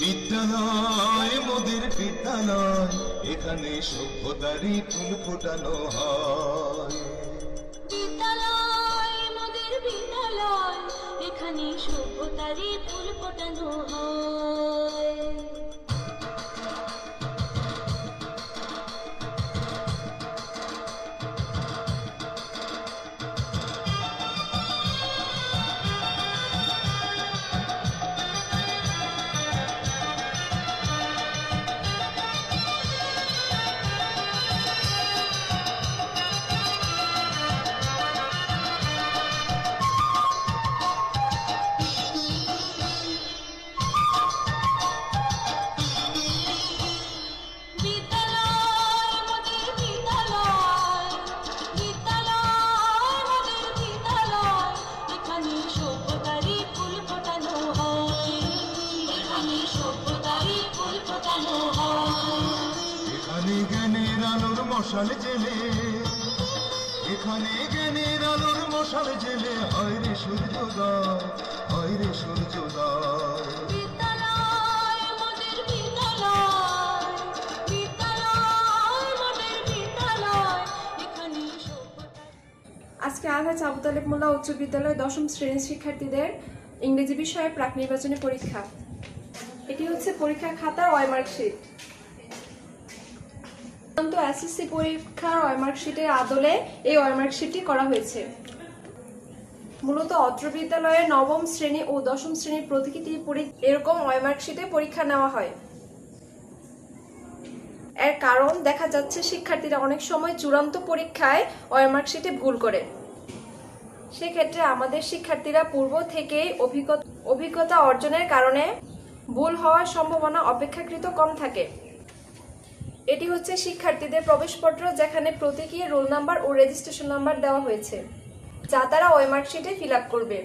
বিদ্যালয় মোদের বিদ্যালয়, এখানে সভ্যতারই ফুল ফোটানো হয়। বিদ্যালয় মোদের বিদ্যালয়, এখানে সভ্যতারই ফুল ফোটানো হয়। এখানে জ্ঞানের আলোর মশাল জেলে, এখানে জ্ঞানের আলোর মশাল জেলে হয় রে সূর্যোদয়, হয় রে সূর্যোদয়। বিদ্যালয় মোদের বিদ্যালয়, বিদ্যালয় মোদের বিদ্যালয়, এখানে সভ্যতা। আজকে আলহাজ আবু তালেব মোল্লা উচ্চ বিদ্যালয় দশম শ্রেণীর শিক্ষার্থীদের ইংরেজি বিষয়ে প্রাক নির্বাচনী পরীক্ষা। এটি হচ্ছে পরীক্ষার খাতার ওয়াইমার্কশিট। এসএসসি পরীক্ষার ওয়াইমার্কশিটের আদলে এই ওয়াইমার্কশিটটি করা হয়েছে। মূলত অত্র বিদ্যালয়ে নবম শ্রেণী ও দশম শ্রেণীর প্রতিটি এরকম ওয়াইমার্কশিটে পরীক্ষা নেওয়া হয়। এর কারণ দেখা যাচ্ছে শিক্ষার্থীরা অনেক সময় চূড়ান্ত পরীক্ষায় ওয়াইমার্কশিটে ভুল করে। সেক্ষেত্রে আমাদের শিক্ষার্থীরা পূর্ব থেকেই অভিজ্ঞতা অর্জনের কারণে ভুল হওয়ার সম্ভাবনা অপেক্ষাকৃত কম থাকে। এটি হচ্ছে শিক্ষার্থীদের প্রবেশপত্র, যেখানে প্রতীকী রোল নাম্বার ও রেজিস্ট্রেশন নাম্বার দেওয়া হয়েছে, যা তারা ওয়াইমার্কশিটে ফিল আপ করবে।